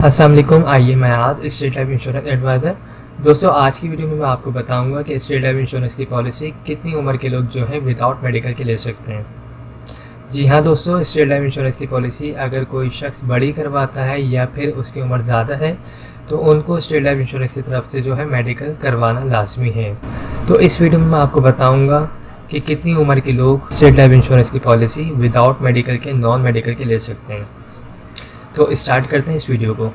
अस्सलाम वालेकुम। आइए मैं आज स्टेट लाइफ इंश्योरेंस एडवाइज़र। दोस्तों, आज की वीडियो में मैं आपको बताऊंगा कि स्टेट लाइफ इंश्योरेंस की पॉलिसी कितनी उम्र के लोग जो है विदाउट मेडिकल के ले सकते हैं। जी हाँ दोस्तों, स्टेट लाइफ इंश्योरेंस की पॉलिसी अगर कोई शख्स बड़ी करवाता है या फिर उसकी उम्र ज़्यादा है तो उनको स्टेट लाइफ इंश्योरेंस की तरफ से जो है मेडिकल करवाना लाजमी है। तो इस वीडियो में मैं आपको बताऊँगा कि कितनी उम्र के लोग स्टेट लाइफ इंश्योरेंस की पॉलिसी विदाउट मेडिकल के, नॉन मेडिकल के ले सकते हैं। तो स्टार्ट करते हैं इस वीडियो को।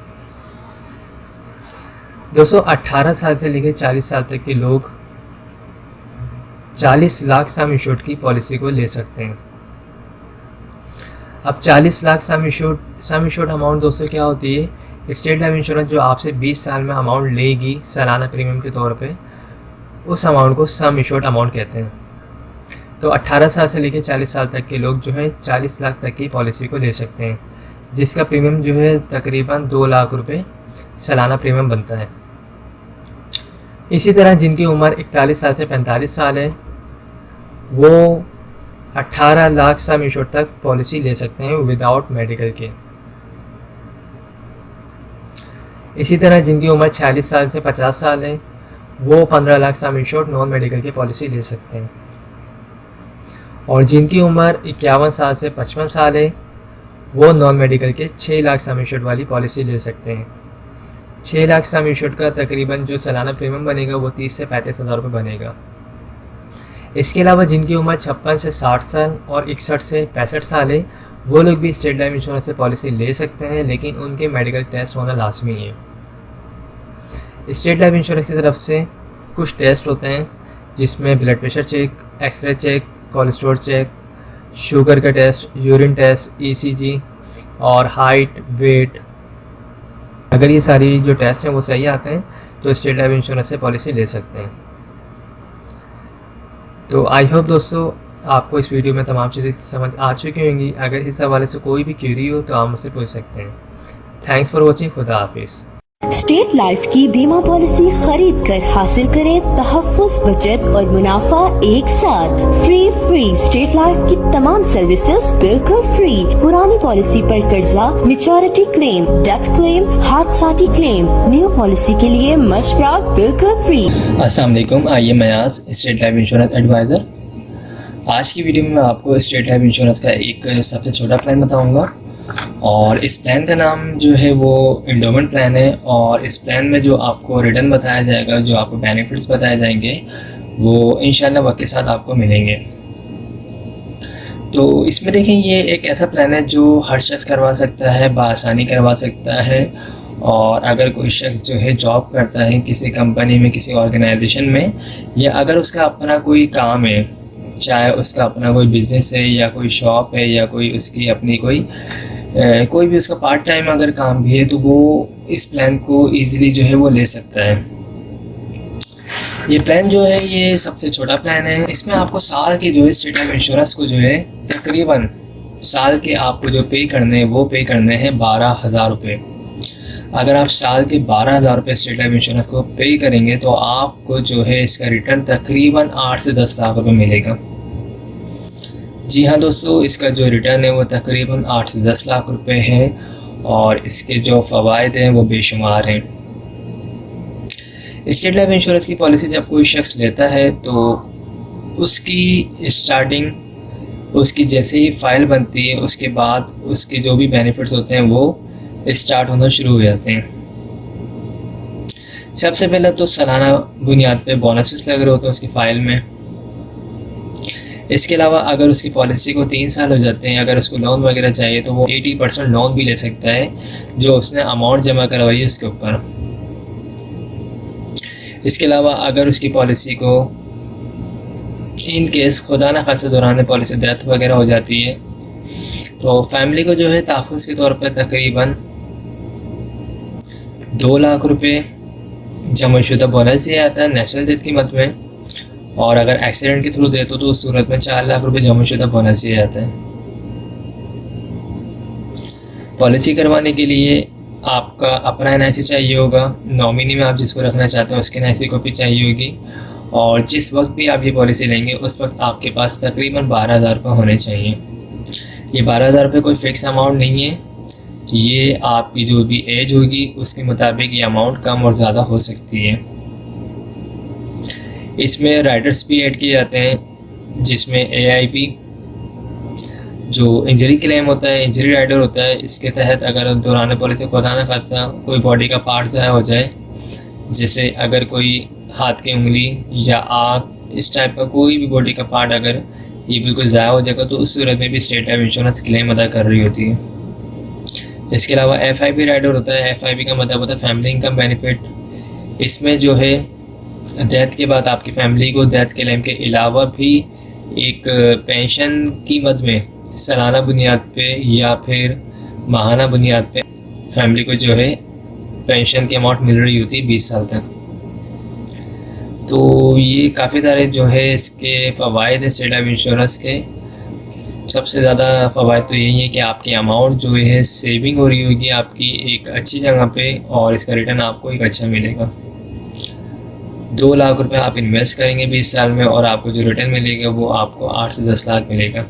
दोस्तों, 18 साल से लेकर 40 साल तक के लोग 40 लाख सम इंश्योर्ड की पॉलिसी को ले सकते हैं। अब 40 लाख सम इंश्योर्ड अमाउंट दोस्तों क्या होती है? स्टेट लाइफ इंश्योरेंस जो आपसे 20 साल में अमाउंट लेगी सालाना प्रीमियम के तौर पे, उस अमाउंट को सम इंश्योर्ड अमाउंट कहते हैं। तो 18 साल से लेकर 40 साल तक के लोग जो है 40 लाख तक की पॉलिसी को ले सकते हैं, जिसका प्रीमियम जो है तकरीबन 2 लाख रुपए सालाना प्रीमियम बनता है। इसी तरह जिनकी उम्र 41 साल से 45 साल है वो 18 लाख सम इंश्योर्ड तक पॉलिसी ले सकते हैं विदाउट मेडिकल के। इसी तरह जिनकी उम्र 46 साल से 50 साल है वो 15 लाख सम इंश्योर्ड नॉन मेडिकल की पॉलिसी ले सकते हैं। और जिनकी उम्र 51 साल से 55 साल है वो नॉन मेडिकल के 6 लाख सम इंश्योर्ड वाली पॉलिसी ले सकते हैं। 6 लाख सम इंश्योर्ड का तकरीबन जो सालाना प्रीमियम बनेगा वो 30 से 35 हज़ार रुपये बनेगा। इसके अलावा जिनकी उम्र 56 से 60 साल और 61 से 65 साल है वो लोग भी स्टेट लाइफ इंश्योरेंस से पॉलिसी ले सकते हैं, लेकिन उनके मेडिकल टेस्ट होना लाजमी है। स्टेट लाइफ इंश्योरेंस की तरफ से कुछ टेस्ट होते हैं जिसमें blood pressure check, x-ray check, cholesterol check, sugar का टेस्ट, यूरिन टेस्ट, ECG और हाइट, वेट। अगर ये सारी जो टेस्ट हैं वो सही आते हैं तो स्टेट लाइफ इंश्योरेंस से पॉलिसी ले सकते हैं। तो आई होप दोस्तों आपको इस वीडियो में तमाम चीज़ें समझ आ चुकी होंगी। अगर इस हवाले से कोई भी क्वेरी हो तो आप मुझसे पूछ सकते हैं। Thanks for watching. खुदा हाफिज़। स्टेट लाइफ की बीमा पॉलिसी खरीद कर हासिल करें तहफ्फुज़, बचत और मुनाफा एक साथ। फ्री स्टेट लाइफ की तमाम सर्विसेज बिल्कुल फ्री। पुरानी पॉलिसी पर कर्जा, मैच्योरिटी क्लेम, डेथ क्लेम, हादसाती क्लेम, न्यू पॉलिसी के लिए मशवरा बिल्कुल फ्री। अस्सलाम वालेकुम। आइए मैं आज स्टेट लाइफ इंश्योरेंस एडवाइज़र। आज की वीडियो में मैं आपको स्टेट लाइफ इंश्योरेंस का एक सबसे छोटा प्लान बताऊंगा और इस प्लान का नाम जो है वो एंडोमेंट प्लान है। और इस प्लान में जो आपको रिटर्न बताया जाएगा, जो आपको बेनिफिट्स बताए जाएंगे वो इंशाल्लाह वक्त के साथ आपको मिलेंगे। तो इसमें देखें, ये एक ऐसा प्लान है जो हर शख्स करवा सकता है, बआसानी करवा सकता है। और अगर कोई शख्स जो है जॉब करता है किसी कंपनी में, किसी ऑर्गेनाइजेशन में, या अगर उसका अपना कोई काम है, चाहे उसका अपना कोई बिज़नेस है या कोई शॉप है या कोई उसकी अपनी कोई भी उसका पार्ट टाइम अगर काम भी है, तो वो इस प्लान को ईज़िली जो है वो ले सकता है। ये प्लान जो है ये सबसे छोटा प्लान है। इसमें आपको साल के जो है स्टेट लाइफ इंश्योरेंस को जो है तकरीबन साल के आपको जो पे करने हैं वो पे करने हैं 12,000 रुपये। अगर आप साल के 12,000 रुपये स्टेट लाइफ इंश्योरेंस को पे करेंगे तो आपको जो है इसका रिटर्न तकरीबन 8 से 10 लाख रुपये मिलेगा। जी हाँ दोस्तों, इसका जो रिटर्न है वो तकरीबन 8 से 10 लाख रुपए है और इसके जो फ़वाइद हैं वो बेशुमार हैं। स्टेट लाइफ इंश्योरेंस की पॉलिसी जब कोई शख्स लेता है तो उसकी स्टार्टिंग, उसकी जैसे ही फ़ाइल बनती है उसके बाद उसके जो भी बेनिफिट्स होते हैं वो स्टार्ट होना शुरू हो जाते हैं। सबसे पहले तो सालाना बुनियाद पे बोनसेस लग रहे होते हैं उसकी फ़ाइल में। इसके अलावा अगर उसकी पॉलिसी को 3 साल हो जाते हैं, अगर उसको लोन वगैरह चाहिए तो वो 80% लोन भी ले सकता है जो उसने अमाउंट जमा करवाई है उसके ऊपर। इसके अलावा अगर उसकी पॉलिसी को इन केस खुदा न खास्ता दौरान पॉलिसी डेथ वगैरह हो जाती है तो फैमिली को जो है तहफ़्फ़ुज़ के तौर पर तकरीबन 2 लाख रुपये जमाशुदा बोनस दिया जाता है नेशनल डेथ की मद में। और अगर एक्सीडेंट के थ्रू देते तो उस सूरत में 4 लाख रुपये जमाशुदा बोनस दिया जाता है। पॉलिसी करवाने के लिए आपका अपना NIC चाहिए होगा, नॉमिनी में आप जिसको रखना चाहते हैं उसकी NIC कॉपी चाहिए होगी, और जिस वक्त भी आप ये पॉलिसी लेंगे उस वक्त आपके पास तकरीबन 12,000 रुपये होने चाहिए। ये 12,000 रुपये कोई फ़िक्स अमाउंट नहीं है, ये आपकी जो भी एज होगी उसके मुताबिक ये अमाउंट कम और ज़्यादा हो सकती है। इसमें राइडर्स भी ऐड किए जाते हैं, जिसमें AIP जो इंजरी क्लेम होता है, इंजरी राइडर होता है। इसके तहत अगर दौरान पॉलिसी खुदा न खासा कोई बॉडी का पार्ट ज़ाया हो जाए, जैसे अगर कोई हाथ की उंगली या आँख, इस टाइप का कोई भी बॉडी का पार्ट अगर ये बिल्कुल ज़ाया हो जाएगा तो उस सूरत में भी स्टेट लाइफ इंश्योरेंस क्लेम अदा कर रही होती है। इसके अलावा FIB राइडर होता है। FIB का मतलब होता है फैमिली इनकम बेनिफिट। इसमें जो है डेथ के बाद आपकी फैमिली को डेथ क्लेम के अलावा भी एक पेंशन की मद में सालाना बुनियाद पे या फिर माहाना बुनियाद पे फैमिली को जो है पेंशन की अमाउंट मिल रही होती है 20 साल तक। तो ये काफ़ी सारे जो है इसके फ़वाइद हैं स्टेट लाइफ इंश्योरेंस के। सबसे ज़्यादा फ़वाइद तो यही है कि आपकी अमाउंट जो है सेविंग हो रही होगी आपकी एक अच्छी जगह पे, और इसका रिटर्न आपको एक अच्छा मिलेगा। 2 लाख रुपए आप इन्वेस्ट करेंगे 20 साल में और आपको जो रिटर्न मिलेगा वो आपको 8 से 10 लाख मिलेगा।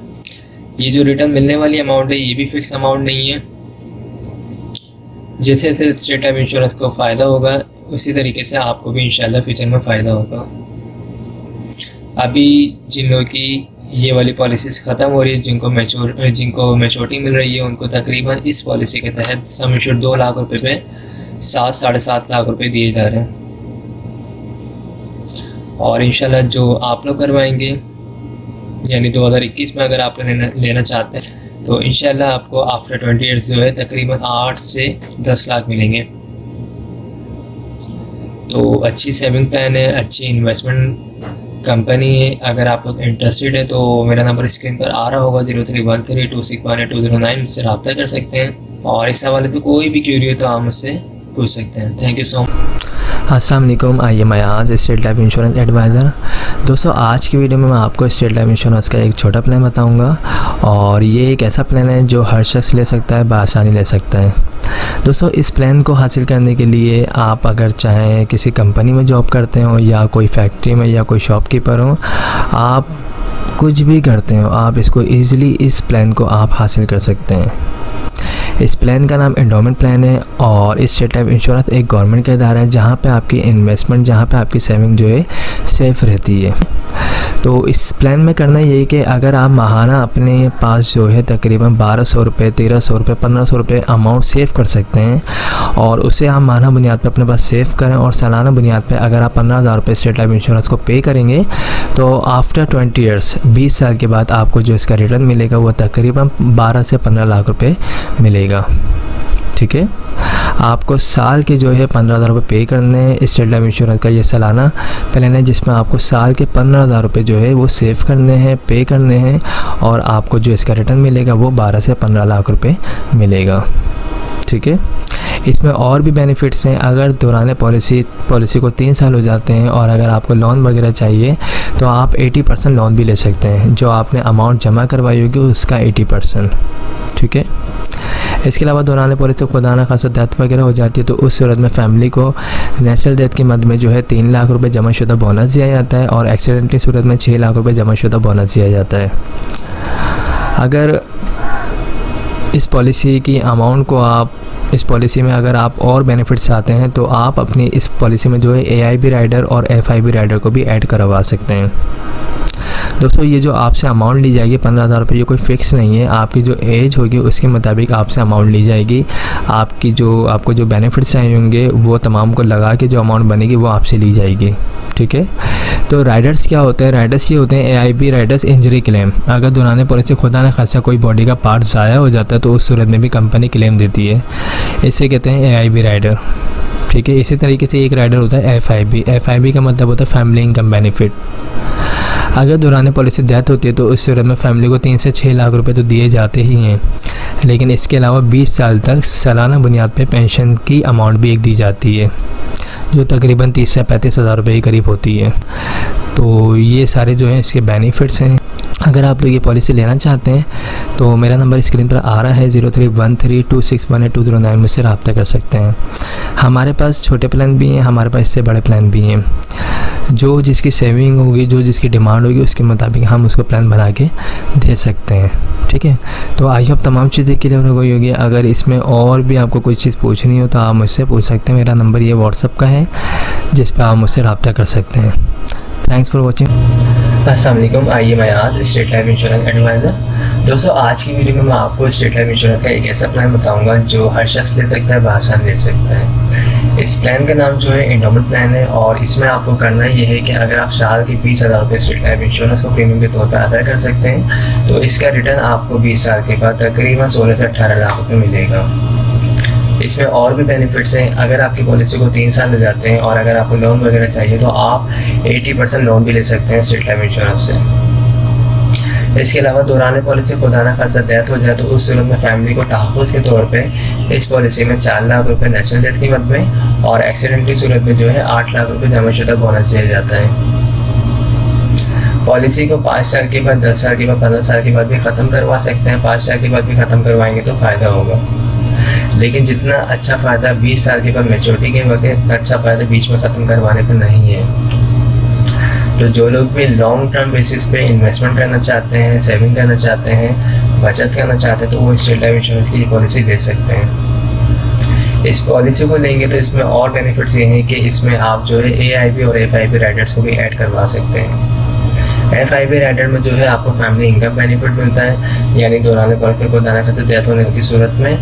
ये जो रिटर्न मिलने वाली अमाउंट है ये भी फिक्स अमाउंट नहीं है। जैसे जैसे स्टेट लाइफ इंश्योरेंस को फ़ायदा होगा उसी तरीके से आपको भी इंशाल्लाह फ्यूचर में फ़ायदा होगा। अभी जिन लोगों की ये वाली पॉलिसीज़ ख़त्म हो रही है, जिनको मैच्योरिटी मिल रही है, उनको तकरीबन इस पॉलिसी के तहत सम इंश्योर 2 लाख रुपए पे 7-7.5 लाख रुपए दिए जा रहे हैं। और इंशाल्लाह जो आप लोग करवाएंगे यानी 2021 में अगर आप लेना चाहते हैं तो इंशाल्लाह आपको आफ्टर 20 ईयर्स जो है तकरीबन 8 से 10 लाख मिलेंगे। तो अच्छी सेविंग प्लान है, अच्छी इन्वेस्टमेंट कंपनी है। अगर आप लोग इंटरेस्टेड है तो मेरा नंबर स्क्रीन पर आ रहा होगा 031326182009, मुझसे रब्ता कर सकते हैं। और इस हवाले से कोई भी क्यूरी हो तो आप मुझसे पूछ सकते हैं। Thank you so much. अस्सलाम वालेकुम, I am Ayaz, State Life Insurance advisor. दोस्तों आज की वीडियो में मैं आपको स्टेट लाइफ इंश्योरेंस का एक छोटा प्लान बताऊंगा, और ये एक ऐसा प्लान है जो हर शख्स ले सकता है, बआसानी ले सकता है। दोस्तों इस प्लान को हासिल करने के लिए आप अगर चाहें किसी कंपनी में जॉब करते हो या कोई फैक्ट्री में या कोई शॉपकीपर हो, आप कुछ भी करते हो, आप इसको ईज़िली इस प्लान को आप हासिल कर सकते हैं। इस प्लान का नाम एंडोमेंट प्लान है, और इस स्टेट लाइफ इंश्योरेंस एक गवर्नमेंट का इदारा है जहाँ पे आपकी इन्वेस्टमेंट, जहाँ पे आपकी सेविंग जो है सेफ रहती है। तो इस प्लान में करना ये है कि अगर आप माहाना अपने पास जो है तकरीबन 1200 रुपये, 1300 रुपये, 1500 रुपये अमाउंट सेव कर सकते हैं, और उसे आप माहाना बुनियाद पे अपने पास सेव करें, और सालाना बुनियाद पे अगर आप 15,000 रुपये स्टेट लाइफ इंश्योरेंस को पे करेंगे तो आफ्टर 20 ईयर्स 20 साल के बाद आपको जो इसका रिटर्न मिलेगा वो तकरीबन 12 से 15 लाख रुपये मिलेगा। ठीक है, आपको साल के जो है 15,000 रुपये पे करने हैं। स्टेट लाइफ इंश्योरेंस का ये सालाना प्लान है जिसमें आपको साल के 15,000 रुपये जो है वो सेव करने हैं, पे करने हैं, और आपको जो इसका रिटर्न मिलेगा वो 12 से 15 लाख रुपये मिलेगा। ठीक है, इसमें और भी बेनिफिट्स हैं। अगर दौरान पॉलिसी को 3 साल हो जाते हैं और अगर आपको लोन वगैरह चाहिए तो आप 80% लोन भी ले सकते हैं, जो आपने अमाउंट जमा करवाई होगी उसका 80%। ठीक है, इसके अलावा दौरान पॉलिसी खुदा न खासा डेथ वगैरह हो जाती है तो उस सूरत में फैमिली को नेशनल डेथ के मद में जो है 3 लाख रुपए जमाशुदा बोनस दिया जाता है, और एक्सीडेंट की सूरत में 6 लाख रुपए जमाशुदा बोनस दिया जाता है। अगर इस पॉलिसी की अमाउंट को आप इस पॉलिसी में अगर आप और बेनिफिट्स चाहते हैं तो आप अपनी इस पॉलिसी में जो है AIB राइडर और FIB राइडर को भी ऐड करवा सकते हैं। दोस्तों ये जो आपसे अमाउंट ली जाएगी 15,000 रुपये, ये कोई फ़िक्स नहीं है। आपकी जो एज होगी उसके मुताबिक आपसे अमाउंट ली जाएगी। आपको जो बेनिफिट्स चाहिए होंगे वो तमाम को लगा के जो अमाउंट बनेगी वो आपसे ली जाएगी। ठीक है, तो राइडर्स क्या होते हैं? राइडर्स ये होते हैं AIB राइडर्स इंजरी क्लेम। अगर दौरान पॉलिसी खुदा न खासा कोई बॉडी का पार्ट ज़ाया हो जाता है तो उस सूरत में भी कंपनी क्लेम देती है, इससे कहते हैं AIB राइडर। ठीक है, इसी तरीके से एक राइडर होता है FIB का मतलब होता है फैमिली इनकम बेनिफिट। अगर दौरान पॉलिसी डेथ होती है तो उस सूरत में फैमिली को 3 से 6 लाख रुपए तो दिए जाते ही हैं, लेकिन इसके अलावा 20 साल तक सालाना बुनियाद पे पेंशन की अमाउंट भी एक दी जाती है, जो तकरीबन 30 से 35 हज़ार रुपये के करीब होती है। तो ये सारे जो हैं इसके बेनिफिट्स हैं। अगर आप लोग ये पॉलिसी लेना चाहते हैं तो मेरा नंबर स्क्रीन पर आ रहा है 031326182009, मुझसे रब्ता कर सकते हैं। हमारे पास छोटे प्लान भी हैं, हमारे पास इससे बड़े प्लान भी हैं। जो जिसकी सेविंग होगी, जो जिसकी डिमांड होगी उसके मुताबिक हम उसको प्लान बना के दे सकते हैं। ठीक ठीक है। तो आई होप तमाम चीज़ें क्लियर हो गई होगी। अगर इसमें और भी आपको कोई चीज़ पूछनी हो तो आप मुझसे पूछ सकते हैं। मेरा नंबर ये व्हाट्सअप का है जिस पर आप मुझसे रब्ता कर सकते हैं। Thanks for watching. अस्सलाम वालेकुम, आइए मैं आज स्टेट लाइफ इंश्योरेंस एडवाइज़र। दोस्तों, आज की वीडियो में मैं आपको स्टेट लाइफ इंश्योरेंस का एक ऐसा प्लान बताऊंगा जो हर शख्स ले सकता है, बआसानी ले सकता है। इस प्लान का नाम जो है एंडोमेंट प्लान है और इसमें आपको करना ये है कि अगर आप साल के 20,000 रुपये स्टेट लाइफ इंश्योरेंस को प्रीमियम के तौर पर अदा कर सकते हैं तो इसका रिटर्न आपको 20 साल के बाद तकरीबन 16 से 18 लाख रुपये मिलेगा। इसमें और भी बेनिफिट्स हैं। अगर आपकी पॉलिसी को 3 साल ले जाते हैं और अगर आपको लोन वगैरह चाहिए तो आप 80% लोन भी ले सकते हैं स्टेट लाइफ इंश्योरेंस से। इसके अलावा दौरान पॉलिसी खुदा न खासा डेथ हो जाए तो उस सूरत में फैमिली को तहफ़्फ़ुज़ के तौर पे इस पॉलिसी में 4 लाख रुपए नेचुरल डेथ की मद में और एक्सीडेंट की सूरत में जो है 8 लाख रुपए जमाशुदा बोनस दिया जाता है। पॉलिसी को 5 साल के बाद, 10 साल के बाद, 15 साल के बाद भी ख़त्म करवा सकते हैं। 5 साल के बाद भी ख़त्म करवाएंगे तो फ़ायदा होगा, लेकिन जितना अच्छा फ़ायदा 20 साल के बाद मैच्योरिटी के वक्त है, अच्छा फ़ायदा बीच में ख़त्म करवाने पर नहीं है। तो जो लोग भी लॉन्ग टर्म बेसिस पे इन्वेस्टमेंट करना चाहते हैं, सेविंग करना चाहते हैं, बचत करना चाहते हैं तो वो स्टेट लाइफ इंश्योरेंस की पॉलिसी ले सकते हैं। इस पॉलिसी को लेंगे तो इसमें और बेनिफिट्स ये हैं कि इसमें आप जो है AIB और FIB राइडर्स को भी ऐड करवा सकते हैं। FIB राइडर में जो है आपको फैमिली इनकम बेनिफिट मिलता है, यानी दौरान पॉलिसी को दाना करते डेथ होने की सूरत में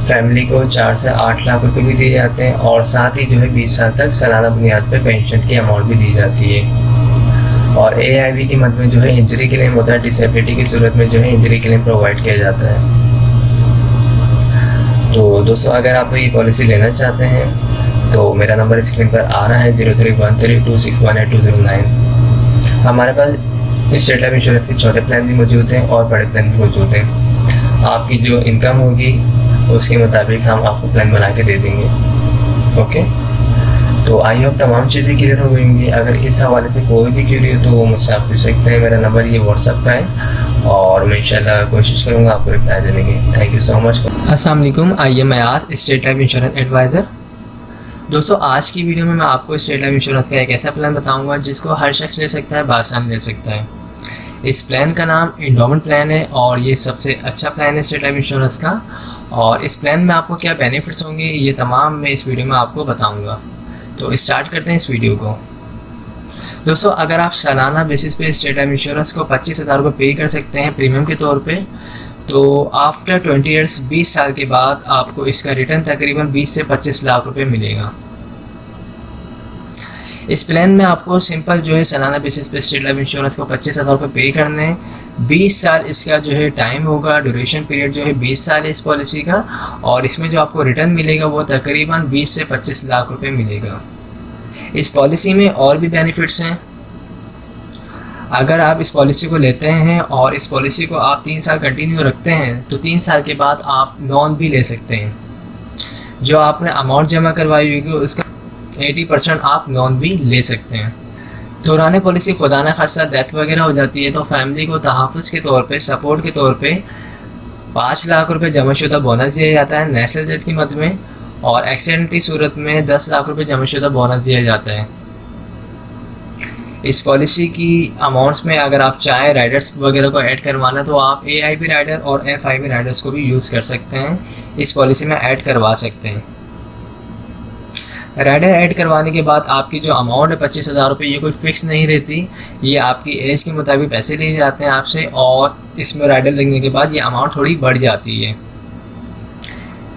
फैमिली को 4 से 8 लाख रुपए भी दिए जाते हैं और साथ ही जो है 20 साल तक सालाना बुनियाद पे पेंशन की अमाउंट भी दी जाती है। और AIB की मद में जो है इंजरी क्लेम होता है, डिसेबिलिटी की सूरत में जो है इंजरी क्लेम प्रोवाइड किया जाता है। तो दोस्तों, अगर आप ये पॉलिसी लेना चाहते हैं तो मेरा नंबर स्क्रीन पर आ रहा है 031326182009। हमारे पास स्टेट लाइफ इंश्योरेंस के छोटे प्लान भी मौजूद हैं और बड़े प्लान भी मौजूद हैं। आपकी जो इनकम होगी उसके मुताबिक हम आपको प्लान बना के दे देंगे। ओके, तो आई होप तमाम चीज़ें क्लियर हो गई। अगर इस हवाले से कोई भी क्यूरी हो तो वो मुझसे आप पूछ सकते हैं। मेरा नंबर ये व्हाट्सअप का है और मैं इंशाल्लाह कोशिश करूँगा आपको रिप्लाई देने की। Thank you so much. अस्सलाम वालेकुम, आइए मैं आज स्टेट लाइफ इंश्योरेंस एडवाइज़र। दोस्तों, आज की वीडियो में मैं आपको स्टेट लाइफ इंश्योरेंस का एक ऐसा प्लान बताऊँगा जिसको हर शख्स ले सकता है, बआसानी ले सकता है। इस प्लान का नाम एंडोमेंट प्लान है और ये सबसे अच्छा प्लान है स्टेट लाइफ इंश्योरेंस का। और इस प्लान में आपको क्या बेनिफिट्स होंगे ये तमाम मैं इस वीडियो में आपको बताऊंगा। तो स्टार्ट करते हैं इस वीडियो को। दोस्तों, अगर आप सालाना बेसिस पे स्टेट लाइफ इंश्योरेंस को 25,000 रुपये पे कर सकते हैं प्रीमियम के तौर पे, तो आफ्टर 20 ईयर्स 20 साल के बाद आपको इसका रिटर्न तकरीबन 20 से 25 लाख रुपये मिलेगा। इस प्लान में आपको सिंपल जो है सालाना बेसिस पे स्टेट लाइफ इंश्योरेंस को 25,000 रुपये पे करने हैं। 20 साल इसका जो है टाइम होगा, ड्यूरेशन पीरियड जो है 20 साल है इस पॉलिसी का और इसमें जो आपको रिटर्न मिलेगा वो तकरीबन 20 से 25 लाख रुपए मिलेगा। इस पॉलिसी में और भी बेनिफिट्स हैं। अगर आप इस पॉलिसी को लेते हैं और इस पॉलिसी को आप 3 साल कंटिन्यू रखते हैं तो 3 साल के बाद आप लोन भी ले सकते हैं। जो आपने अमाउंट जमा करवाई होगी उसका 80% आप लोन भी ले सकते हैं। दौरान पॉलिसी खुदा न खास्ता डेथ वगैरह हो जाती है तो फैमिली को तहफ़्फ़ुज़ के तौर पे, सपोर्ट के तौर पे 5 लाख रुपए जमाशुदा बोनस दिया जाता है नेचुरल डेथ की मद में और एक्सीडेंट की सूरत में 10 लाख रुपए जमाशुदा बोनस दिया जाता है। इस पॉलिसी की अमाउंट्स में अगर आप चाहें राइडर्स वगैरह को ऐड करवाना तो आप AIB राइडर और FIB राइडर्स को भी यूज़ कर सकते हैं, इस पॉलिसी में ऐड करवा सकते हैं। राइडर ऐड करवाने के बाद आपकी जो अमाउंट है 25,000 रुपये, ये कोई फ़िक्स नहीं रहती, ये आपकी एज के मुताबिक पैसे लिए जाते हैं आपसे और इसमें राइडर लगने के बाद ये अमाउंट थोड़ी बढ़ जाती है।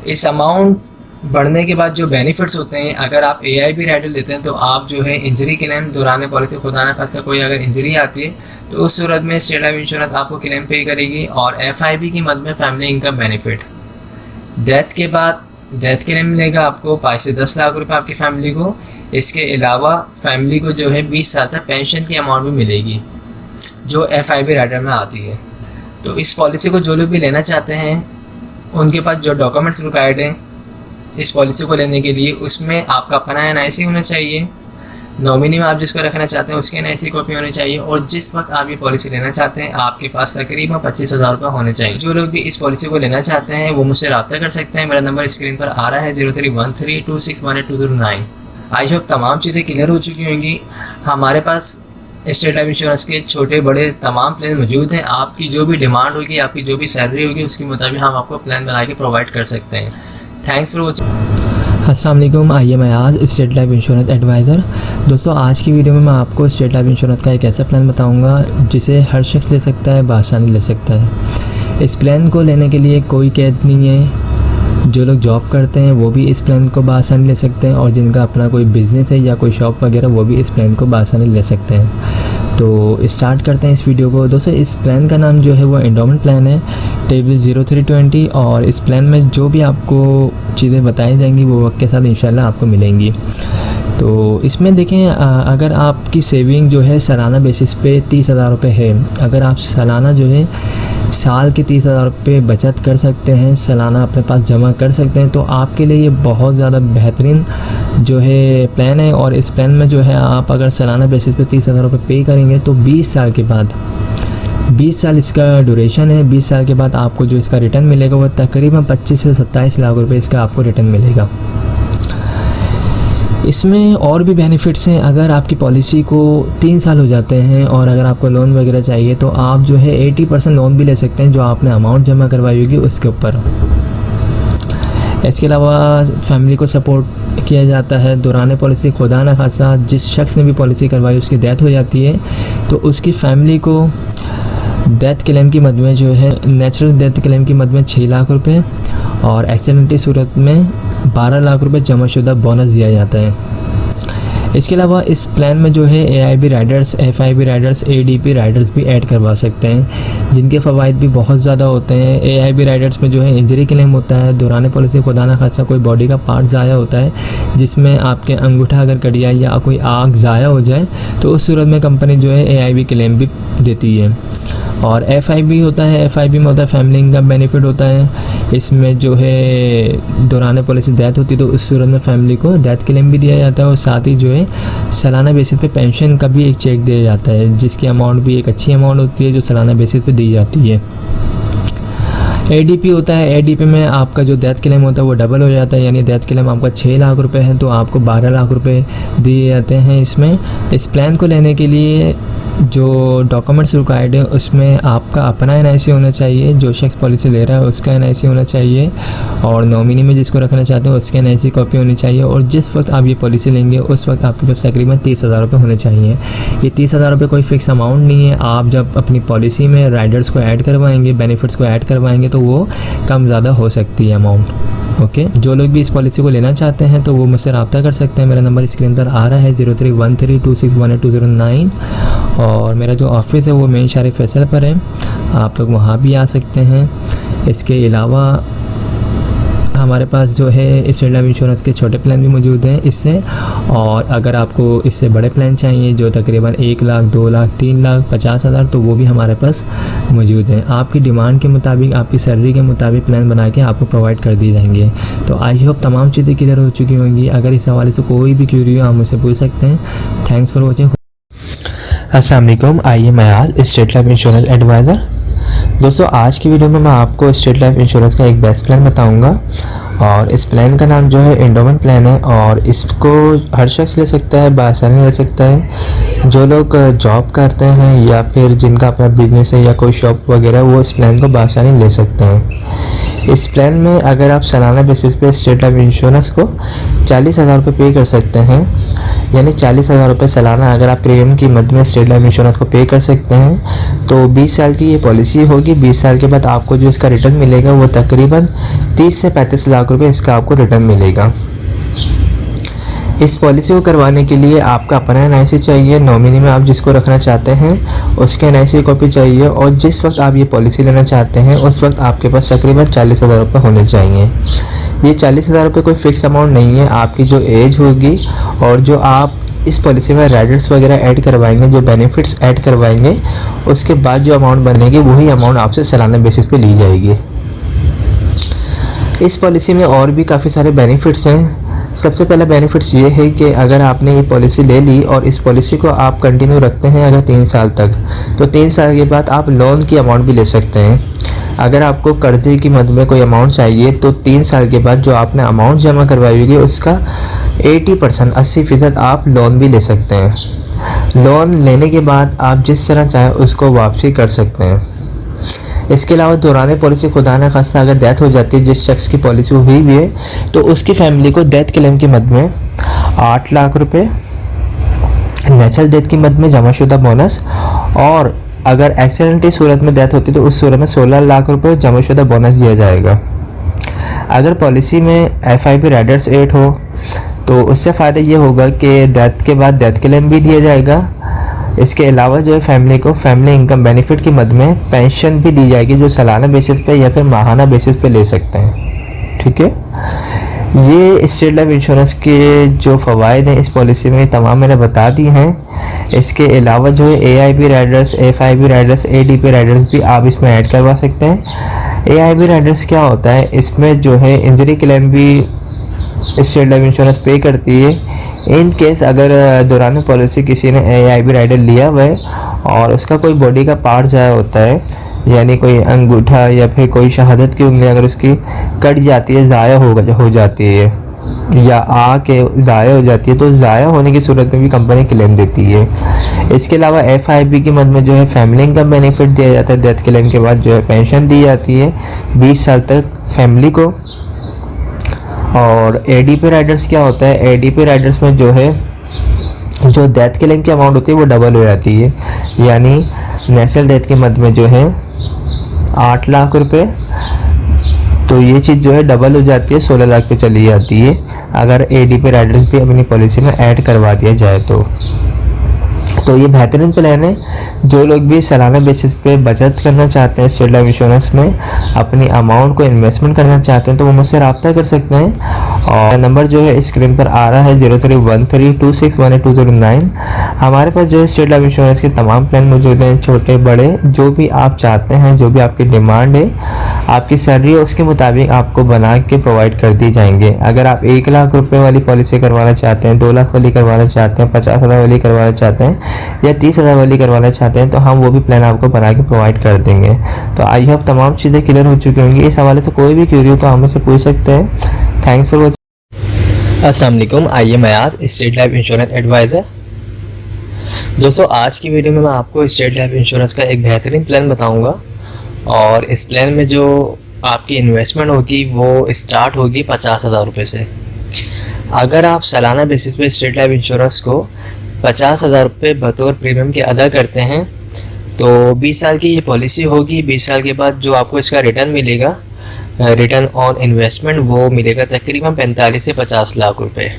इस अमाउंट बढ़ने के बाद जो बेनिफिट्स होते हैं, अगर आप AIB राइडर लेते हैं तो आप जो है इंजरी क्लेम दौरान पॉलिसी खुदा न खास्ता कोई अगर इंजरी आती है तो उस सूरत में स्टेट लाइफ इंश्योरेंस आपको क्लेम पे करेगी और FIB की मद में फैमिली इनकम बेनिफिट। डेथ के बाद डेथ क्लेम मिलेगा आपको 5 से 10 लाख रुपए आपकी फैमिली को। इसके अलावा फैमिली को जो है 20 साल तक पेंशन की अमाउंट भी मिलेगी जो FIB राइडर में आती है। तो इस पॉलिसी को जो लोग भी लेना चाहते हैं उनके पास जो डॉक्यूमेंट्स रिक्वायर्ड हैं इस पॉलिसी को लेने के लिए, उसमें आपका अपना NIC होना चाहिए, नॉमिनी में आप जिसको रखना चाहते हैं उसके NIC कॉपी होनी चाहिए और जिस वक्त आप ये पॉलिसी लेना चाहते हैं आपके पास तकरीबन 25,000 रुपये होने चाहिए। जो लोग भी इस पॉलिसी को लेना चाहते हैं वो मुझसे रब्ता कर सकते हैं। मेरा नंबर स्क्रीन पर आ रहा है 031326182009। आई होप तमाम चीज़ें क्लियर हो चुकी होंगी। हमारे पास स्टेट लाइफ इंश्योरेंस के छोटे बड़े तमाम प्लान मौजूद हैं। आपकी जो भी डिमांड होगी, आपकी जो भी सैलरी होगी, उसके मुताबिक हम आपको प्लान बना के प्रोवाइड कर सकते हैं। Thanks for watching. अस्सलाम वालेकुम, आइए मैं आज स्टेट लाइफ इंश्योरेंस एडवाइज़र। दोस्तों, आज की वीडियो में मैं आपको स्टेट लाइफ इंश्योरेंस का एक ऐसा प्लान बताऊंगा जिसे हर शख्स ले सकता है, बआसानी ले सकता है। इस प्लान को लेने के लिए कोई कैद नहीं है। जो लोग जॉब करते हैं वो भी इस प्लान को बआसानी ले सकते हैं, और जिनका अपना कोई बिज़नेस है या कोई शॉप वगैरह वो भी इस प्लान को बआसानी ले सकते हैं। तो स्टार्ट करते हैं इस वीडियो को। दोस्तों, इस प्लान का नाम जो है वो एंडोमेंट प्लान है, टेबल 0320। और इस प्लान में जो भी आपको चीज़ें बताई जाएंगी वो वक्त के साथ इंशाल्लाह आपको मिलेंगी। तो इसमें देखें, अगर आपकी सेविंग जो है सालाना बेसिस पे 30,000 रुपये है, अगर आप सालाना जो है साल के 30,000 रुपये बचत कर सकते हैं, सालाना अपने पास जमा कर सकते हैं, तो आपके लिए ये बहुत ज़्यादा बेहतरीन जो है प्लान है। और इस प्लान में जो है आप अगर सालाना बेसिस पे 30,000 रुपये पे करेंगे तो 20 साल के बाद, 20 साल इसका ड्यूरेशन है, 20 साल के बाद आपको जो इसका रिटर्न मिलेगा वो तकरीबन 25 से 27 लाख रुपये इसका आपको रिटर्न मिलेगा। इसमें और भी बेनिफिट्स हैं। अगर आपकी पॉलिसी को 3 साल हो जाते हैं और अगर आपको लोन वगैरह चाहिए तो आप जो है 80% लोन भी ले सकते हैं जो आपने अमाउंट जमा करवाई होगी उसके ऊपर। इसके अलावा फैमिली को सपोर्ट किया जाता है। दौरान पॉलिसी खुदा न खासा जिस शख्स ने भी पॉलिसी करवाई उसकी डेथ हो जाती है तो उसकी फैमिली को डेथ क्लेम की मद में जो है नेचुरल डेथ क्लेम की मद में 6 लाख रुपए और एक्सीडेंट की सूरत में 12 लाख रुपए जमाशुदा बोनस दिया जाता है। इसके अलावा इस प्लान में जो है AIB Riders, FIB Riders, ADP Riders भी ऐड करवा सकते हैं, जिनके फ़वाइद भी बहुत ज़्यादा होते हैं। AIB राइडर्स में जो है इंजरी क्लेम होता है, दौरान पॉलिसी खुदा न खासा कोई बॉडी का पार्ट ज़ाया होता है जिसमें आपके अंगूठा अगर कट गया या कोई आग ज़ाया हो जाए तो उस सूरत में कंपनी जो है AIB क्लेम भी देती है। और FIB होता है, FIB में होता है फैमिली इनकम बेनिफिट होता है। इसमें जो है दौरान पॉलिसी डेथ होती है तो उस सूरत में फैमिली को डेथ क्लेम भी दिया जाता है और साथ ही जो है सालाना बेसिस पे पेंशन का भी एक चेक दिया जाता है, जिसकी अमाउंट भी एक अच्छी अमाउंट होती है जो सालाना बेसिस पे दी जाती है। ADP होता है, ADP में आपका जो डेथ क्लेम होता है वो डबल हो जाता है, यानी डेथ क्लेम आपका 6 लाख रुपए है तो आपको 12 लाख रुपए दिए जाते हैं। इसमें इस प्लान को लेने के लिए जो डॉक्यूमेंट्स रिक्वायर्ड है उसमें आपका अपना NIC होना चाहिए, जो शख्स पॉलिसी ले रहा है उसका NIC होना चाहिए, और नॉमिनी में जिसको रखना चाहते हैं उसके NIC कॉपी होनी चाहिए। और जिस वक्त आप ये पॉलिसी लेंगे उस वक्त आपके पास तकरीबन 30,000 रुपये होने चाहिए। ये 30,000 रुपये कोई फ़िक्स अमाउंट नहीं है। आप जब अपनी पॉलिसी में राइडर्स को ऐड करवाएंगे, बेनिफिट्स को ऐड करवाएंगे तो वो कम ज़्यादा हो सकती है अमाउंट। ओके, जो लोग भी इस पॉलिसी को लेना चाहते हैं तो वो मुझसे रब्ता कर सकते हैं। मेरा नंबर स्क्रीन पर आ रहा है 031326182009, और मेरा जो ऑफिस है वो मेन शारी फैसल पर है, आप लोग वहाँ भी आ सकते हैं। इसके अलावा हमारे पास जो है स्टेट लाइफ इंश्योरेंस के छोटे प्लान भी मौजूद हैं इससे, और अगर आपको इससे बड़े प्लान चाहिए जो तकरीबन 1 लाख, 2 लाख, 3 लाख 50,000 तो वो भी हमारे पास मौजूद हैं। आपकी डिमांड के मुताबिक, आपकी सैलरी के मुताबिक प्लान बना के आपको प्रोवाइड कर दिए जाएंगे। तो आई होप तमाम चीज़ें क्लियर हो चुकी होंगी। अगर इस हवाले से कोई भी क्यूरी हो आप मुझसे पूछ सकते हैं। Thanks for watching. अस्सलाम वालेकुम, आइए मैं आज स्टेट लाइफ इंश्योरेंस एडवाइज़र। दोस्तों, आज की वीडियो में मैं आपको स्टेट लाइफ इंश्योरेंस का एक बेस्ट प्लान बताऊंगा, और इस प्लान का नाम जो है एंडोमेंट प्लान है, और इसको हर शख्स ले सकता है, बआसानी ले सकता है। जो लोग जॉब करते हैं या फिर जिनका अपना बिजनेस है या कोई शॉप वगैरह, वो इस प्लान को बआसानी ले सकते हैं। इस प्लान में अगर आप सालाना बेसिस पे स्टेट लाइफ इंश्योरेंस को 40,000 रुपये पे कर सकते हैं, यानी 40,000 रुपये सालाना अगर आप प्रीमियम की मद में स्टेट लाइफ इंश्योरेंस को पे कर सकते हैं तो 20 साल की ये पॉलिसी होगी। 20 साल के बाद आपको जो इसका रिटर्न मिलेगा वो तकरीबन 30 से 35 लाख रुपए इसका आपको रिटर्न मिलेगा। इस पॉलिसी को करवाने के लिए आपका अपना NIC चाहिए, नॉमिनी में आप जिसको रखना चाहते हैं उसके NIC कॉपी चाहिए, और जिस वक्त आप ये पॉलिसी लेना चाहते हैं उस वक्त आपके पास तकरीबन 40,000 रुपये होने चाहिए। ये 40,000 रुपये कोई फ़िक्स अमाउंट नहीं है। आपकी जो एज होगी और जो आप इस पॉलिसी में राइडर्स वगैरह ऐड करवाएंगे, जो बेनिफिट्स ऐड करवाएंगे, उसके बाद जो अमाउंट बनेगी वही अमाउंट आपसे सालाना बेसिस पे ली जाएगी। इस पॉलिसी में और भी काफ़ी सारे बेनिफिट्स हैं। सबसे पहला बेनिफिट्स ये है कि अगर आपने ये पॉलिसी ले ली और इस पॉलिसी को आप कंटिन्यू रखते हैं अगर 3 साल तक, तो 3 साल के बाद आप लोन की अमाउंट भी ले सकते हैं। अगर आपको कर्जे की मद में कोई अमाउंट चाहिए तो 3 साल के बाद जो आपने अमाउंट जमा करवाई होगी उसका 80% 80% आप लोन भी ले सकते हैं। लोन लेने के बाद आप जिस तरह चाहें उसको वापसी कर सकते हैं। इसके अलावा दौरान पॉलिसी खुदा न खास्ता अगर डेथ हो जाती है, जिस शख्स की पॉलिसी हुई भी है, तो उसकी फैमिली को डेथ क्लेम की मद में 8 लाख रुपए, नेचुरल डेथ की मद में जमाशुदा बोनस, और अगर एक्सीडेंट की सूरत में डेथ होती है तो उस सूरत में 16 लाख रुपए जमाशुदा बोनस दिया जाएगा। अगर पॉलिसी में FIP राइडर्स 8 हो तो उससे फ़ायदा ये होगा कि डेथ के बाद डेथ क्लेम भी दिया जाएगा। इसके अलावा जो है फैमिली को फैमिली इनकम बेनिफिट की मद में पेंशन भी दी जाएगी, जो सालाना बेसिस पे या फिर माहाना बेसिस पे ले सकते हैं। ठीक है, ये स्टेट लाइफ इंश्योरेंस के जो फ़वाइद हैं इस पॉलिसी में तमाम मैंने बता दी हैं। इसके अलावा जो है AIP Riders, FIP Riders, ADP Riders भी आप इसमें ऐड करवा सकते हैं। AIP राइडर्स क्या होता है, इसमें जो है इंजरी क्लेम भी स्टेट लाइफ इंश्योरेंस पे करती है। इन केस अगर दौरान पॉलिसी किसी ने AIP राइडर लिया हुआ है और उसका कोई बॉडी का पार्ट ज़ाया होता है, यानी कोई अंगूठा या फिर कोई शहादत की उंगली अगर उसकी कट जाती है, ज़ाया हो जाती है या आके ज़ाया हो जाती है, तो ज़ाया होने की सूरत में भी कंपनी क्लेम देती है। इसके अलावा FIP की मद में जो है फैमिली इनकम बेनिफिट दिया जाता है। डेथ क्लेम के बाद जो है पेंशन दी जाती है 20 साल तक फैमिली को। और ADP राइडर्स क्या होता है, ADP राइडर्स में जो है जो डेथ क्लेम की अमाउंट होती है वो डबल हो जाती है, यानी नेशनल डेथ के मद में जो है 8 लाख रुपए, तो ये चीज़ जो है डबल हो जाती है, 16 लाख पे चली जाती है अगर ADP राइडर्स भी अपनी पॉलिसी में ऐड करवा दिया जाए तो ये बेहतरीन प्लान है। जो लोग भी सालाना बेसिस पे बचत करना चाहते हैं स्टेट लाइफ इंश्योरेंस में, अपनी अमाउंट को इन्वेस्टमेंट करना चाहते हैं, तो वो मुझसे रब्ता कर सकते हैं। और नंबर जो है स्क्रीन पर आ रहा है 031326182009। हमारे पास जो है स्टेट लाइफ इंश्योरेंस के तमाम प्लान मौजूद हैं, छोटे बड़े, जो भी आप चाहते हैं, जो भी आपकी डिमांड है, आपकी सैलरी है उसके मुताबिक आपको बना के प्रोवाइड कर दी जाएंगे। अगर आप 1 लाख रुपए वाली पॉलिसी करवाना चाहते हैं, 2 लाख वाली करवाना चाहते हैं, 50,000 वाली करवाना चाहते हैं या 30,000 वाली करवाना चाहते हैं, तो हम वो भी प्लान आपको बना के प्रोवाइड कर देंगे। तो आई होप तमाम चीज़ें क्लियर हो चुकी होंगी। इस हवाले से कोई भी क्वेरी हो तो हम से पूछ सकते हैं। Thanks for watching. अस्सलाम वालेकुम, I am Ayaz, State Life Insurance advisor. दोस्तों, आज की वीडियो में मैं आपको स्टेट लाइफ इंश्योरेंस का एक बेहतरीन प्लान बताऊंगा और इस प्लान में जो आपकी इन्वेस्टमेंट होगी वो स्टार्ट होगी 50,000 रुपये से। अगर आप सालाना बेसिस पे स्टेट लाइफ इंश्योरेंस को 50,000 रुपये बतौर प्रीमियम के अदा करते हैं तो 20 साल की ये पॉलिसी होगी। 20 साल के बाद जो आपको इसका रिटर्न मिलेगा, रिटर्न ऑन इन्वेस्टमेंट, वो मिलेगा तकरीबन 45 से 50 लाख रुपए।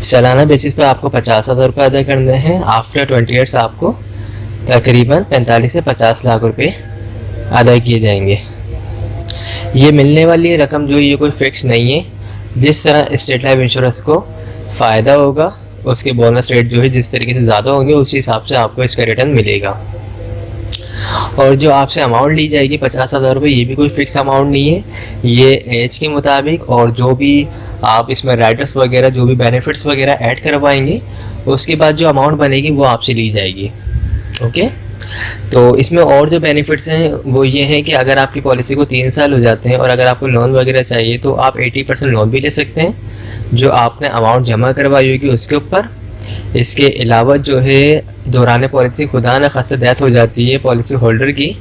सालाना बेसिस पे आपको 50,000 रुपये अदा करने हैं। आफ्टर 20 ईयर्स आपको तकरीबन 45 से 50 लाख रुपए अदा किए जाएंगे। ये मिलने वाली रकम जो ये कोई फिक्स नहीं है। जिस तरह स्टेट लाइफ इंश्योरेंस को फ़ायदा होगा, उसके बोनस रेट जो है जिस तरीके से ज़्यादा होंगे, उस हिसाब से आपको इसका रिटर्न मिलेगा। और जो आपसे अमाउंट ली जाएगी 50,000 रुपये, ये भी कोई फिक्स अमाउंट नहीं है। ये एज के मुताबिक और जो भी आप इसमें राइडर्स वगैरह, जो भी बेनिफिट्स वगैरह ऐड करवाएंगे, उसके बाद जो अमाउंट बनेगी वो आपसे ली जाएगी। ओके, तो इसमें और जो बेनिफिट्स हैं वो ये हैं कि अगर आपकी पॉलिसी को 3 साल हो जाते हैं और अगर आपको लोन वगैरह चाहिए तो आप 80% लोन भी ले सकते हैं जो आपने अमाउंट जमा करवाई होगी उसके ऊपर। इसके अलावा जो है दौरान पॉलिसी खुदा न खास्ता डेथ हो जाती है पॉलिसी होल्डर की,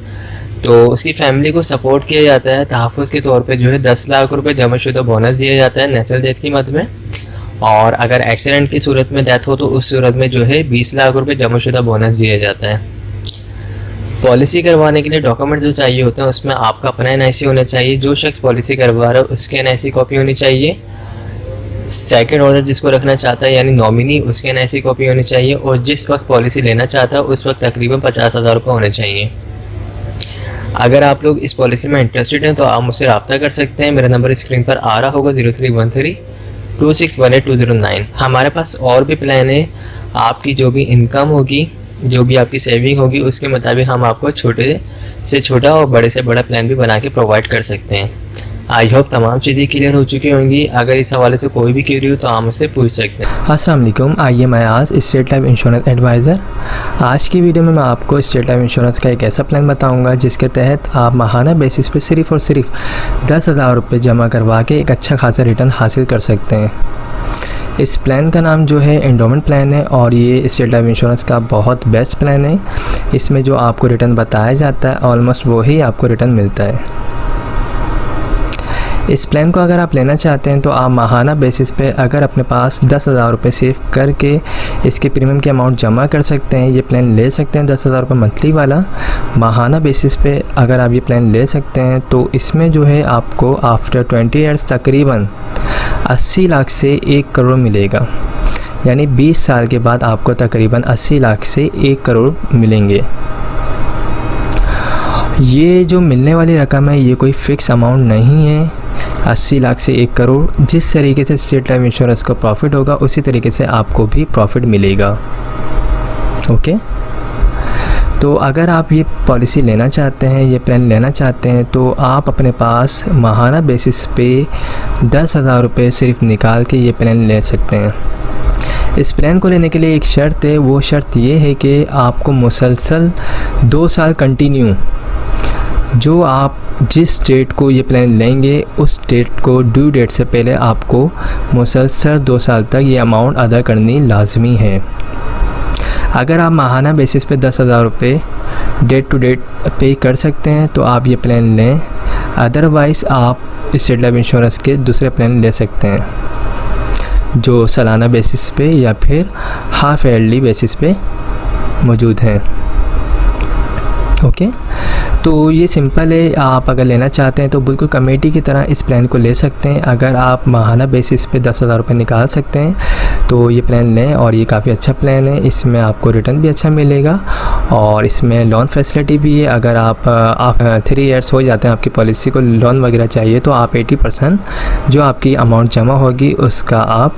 तो उसकी फैमिली को सपोर्ट किया जाता है। तहफ़्फ़ुज़ के तौर पे जो है 10 लाख रुपए जमाशुदा बोनस दिया जाता है नेचुरल डेथ की मद में। और अगर एक्सीडेंट की सूरत में डेथ हो तो उस सूरत में जो है 20 लाख रुपए जमाशुदा बोनस दिया जाता है। पॉलिसी करवाने के लिए डॉक्यूमेंट जो चाहिए होते हैं उसमें आपका अपना NIC होना चाहिए। जो शख्स पॉलिसी करवा रहा है उसके NIC कॉपी होनी चाहिए। सेकंड ऑनर जिसको रखना चाहता है यानी नॉमिनी, उसके NIC कॉपी होनी चाहिए। और जिस वक्त पॉलिसी लेना चाहता है उस वक्त तकरीबन 50,000 रुपये होने चाहिए। अगर आप लोग इस पॉलिसी में इंटरेस्टेड हैं तो आप मुझसे रब्ता कर सकते हैं। मेरा नंबर स्क्रीन पर आ रहा होगा 031326182009। हमारे पास और भी प्लान है। आपकी जो भी इनकम होगी, जो भी आपकी सेविंग होगी, उसके मुताबिक हम आपको छोटे से छोटा और बड़े से बड़ा प्लान भी बना के प्रोवाइड कर सकते हैं। आई होप तमाम चीज़ें क्लियर हो चुकी होंगी। अगर इस हवाले से कोई भी क्वेरी हो तो आप मुझसे पूछ सकते हैं। अस्सलाम वालेकुम, I am Ayaz, State Life Insurance advisor. आज की वीडियो में मैं आपको स्टेट लाइफ इंश्योरेंस का एक ऐसा प्लान बताऊंगा जिसके तहत आप माहाना बेसिस पे सिर्फ़ और सिर्फ 10,000 रुपये जमा करवा के एक अच्छा खासा रिटर्न हासिल कर सकते हैं। इस प्लान का नाम जो है एंडोमेंट प्लान है और ये स्टेट लाइफ इंश्योरेंस का बहुत बेस्ट प्लान है। इसमें जो आपको रिटर्न बताया जाता है ऑलमोस्ट वही आपको रिटर्न मिलता है। इस प्लान को अगर आप लेना चाहते हैं तो आप माहाना बेसिस पे अगर अपने पास 10,000 रुपये सेव करके इसके प्रीमियम की अमाउंट जमा कर सकते हैं, ये प्लान ले सकते हैं 10,000 रुपये मंथली वाला। माहाना बेसिस पे अगर आप ये प्लान ले सकते हैं तो इसमें जो है आपको आफ्टर 20 ईयर्स तकरीबन 80 लाख से 1 करोड़ मिलेगा। यानी 20 साल के बाद आपको तकरीबन 80 लाख से 1 करोड़ मिलेंगे। ये जो मिलने वाली रकम है ये कोई फ़िक्स अमाउंट नहीं है। 80 लाख से 1 करोड़ जिस तरीके से स्टेट लाइफ इंश्योरेंस को प्रॉफिट होगा उसी तरीके से आपको भी प्रॉफिट मिलेगा। ओके, तो अगर आप ये पॉलिसी लेना चाहते हैं, ये प्लान लेना चाहते हैं तो आप अपने पास माहाना बेसिस पे 10,000 रुपये सिर्फ निकाल के ये प्लान ले सकते हैं। इस प्लान को लेने के लिए एक शर्त है, वो शर्त ये है कि आपको मुसलसल 2 साल कंटिन्यू जो आप जिस डेट को ये प्लान लेंगे उस डेट को ड्यू डेट से पहले आपको मुसलसल 2 साल तक ये अमाउंट अदा करनी लाजमी है। अगर आप माहाना बेसिस पे 10,000 रुपये डेट टू डेट पे कर सकते हैं तो आप ये प्लान लें, अदरवाइज़ आप स्टेट लाइफ इंश्योरेंस के दूसरे प्लान ले सकते हैं जो सालाना बेसिस पे या फिर हाफ ईयरली बेसिस पे मौजूद हैं। ओके, तो ये सिंपल है। आप अगर लेना चाहते हैं तो बिल्कुल कमेटी की तरह इस प्लान को ले सकते हैं। अगर आप माहाना बेसिस पे 10,000 रुपये निकाल सकते हैं तो ये प्लान लें और ये काफ़ी अच्छा प्लान है। इसमें आपको रिटर्न भी अच्छा मिलेगा और इसमें लोन फैसिलिटी भी है। अगर आप 3 इयर्स हो जाते हैं आपकी पॉलिसी को लोन वगैरह चाहिए तो आप 80% जो आपकी अमाउंट जमा होगी उसका आप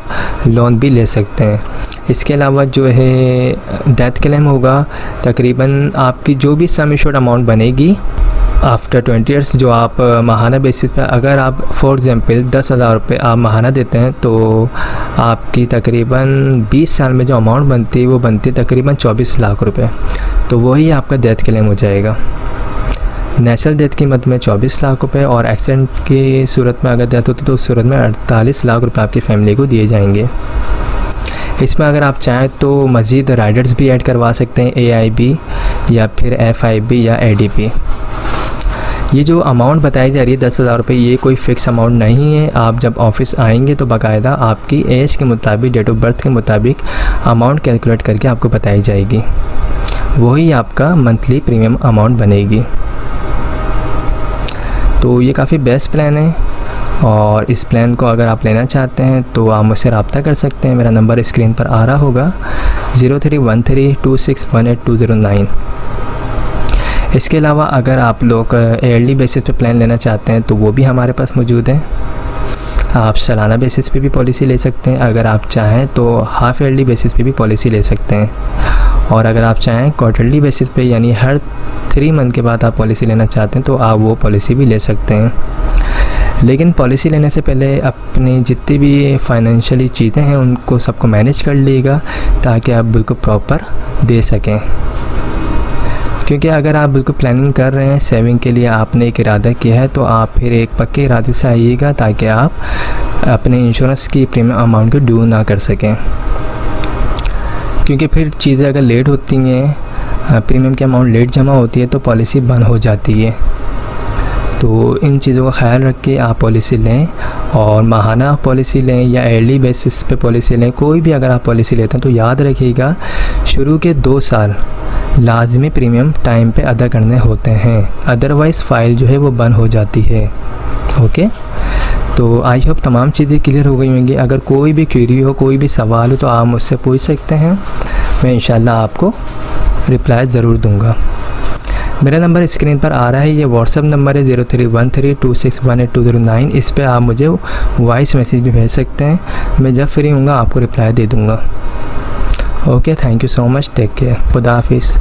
लोन भी ले सकते हैं। इसके अलावा जो है डेथ क्लेम होगा, तकरीबन आपकी जो भी सम एश्योर्ड अमाउंट बनेगी आफ्टर 20 ईयर्स जो आप माहाना बेसिस पे अगर आप फॉर एग्ज़ाम्पल 10,000 रुपये आप माहाना देते हैं तो आपकी तकरीबन 20 साल में जो अमाउंट बनती है वो बनती है तकरीबन 24 लाख रुपए। तो वही आपका डेथ क्लेम हो जाएगा। नेचुरल डेथ की मद में 24 लाख रुपए और एक्सीडेंट की सूरत में अगर डेथ होती तो उस सूरत में 48 लाख रुपए आपकी फैमिली को दिए जाएंगे। इसमें अगर आप चाहें तो मज़ीद राइडर्स भी ऐड करवा सकते हैं, AIB या फिर FIB या ADP। ये जो अमाउंट बताई जा रही है 10,000 रुपये, ये कोई फ़िक्स अमाउंट नहीं है। आप जब ऑफिस आएंगे तो बाकायदा आपकी एज के मुताबिक, डेट ऑफ बर्थ के मुताबिक अमाउंट कैलकुलेट करके आपको बताई जाएगी, वही आपका मंथली प्रीमियम अमाउंट बनेगी। तो ये काफ़ी बेस्ट प्लान है और इस प्लान को अगर आप लेना चाहते हैं तो आप मुझसे रब्ता कर सकते हैं। मेरा नंबर स्क्रीन पर आ रहा होगा 031326182009। इसके अलावा अगर आप लोग ईयरली बेसिस पे प्लान लेना चाहते हैं तो वो भी हमारे पास मौजूद है। आप सालाना बेसिस पे भी पॉलिसी ले सकते हैं, अगर आप चाहें तो हाफ ईयरली बेसिस पे भी पॉलिसी ले सकते हैं और अगर आप चाहें क्वार्टरली बेसिस पे यानी हर 3 मंथ के बाद आप पॉलिसी लेना चाहते हैं तो आप वो पॉलिसी भी ले सकते हैं। लेकिन पॉलिसी लेने से पहले अपनी जितनी भी फाइनेंशियली चीज़ें हैं उनको सबको मैनेज कर लीजिएगा ताकि आप बिल्कुल प्रॉपर दे सकें। क्योंकि अगर आप बिल्कुल प्लानिंग कर रहे हैं, सेविंग के लिए आपने एक इरादा किया है तो आप फिर एक पक्के इरादे से आइएगा ताकि आप अपने इंश्योरेंस की प्रीमियम अमाउंट को ड्यू ना कर सकें। क्योंकि फिर चीज़ें अगर लेट होती हैं, प्रीमियम की अमाउंट लेट जमा होती है तो पॉलिसी बंद हो जाती है। तो इन चीज़ों का ख्याल रख के आप पॉलिसी लें और माहाना पॉलिसी लें या ईयरली बेसिस पे पॉलिसी लें। कोई भी अगर आप पॉलिसी लेते हैं तो याद रखिएगा शुरू के 2 साल लाजमी प्रीमियम टाइम पे अदा करने होते हैं, अदरवाइज़ फ़ाइल जो है वो बंद हो जाती है। ओके, तो आई होप तमाम चीज़ें क्लियर हो गई होंगी। अगर कोई भी क्वेरी हो, कोई भी सवाल हो तो आप मुझसे पूछ सकते हैं, मैं इंशाल्लाह आपको रिप्लाई ज़रूर दूँगा। मेरा नंबर स्क्रीन पर आ रहा है, ये व्हाट्सअप नंबर है 031326182009। इस पर आप मुझे वॉइस मैसेज भी भेज सकते हैं, मैं जब फ्री हूँगा आपको रिप्लाई दे दूँगा। Okay, thank you so much, take care, खुदा हाफिज़।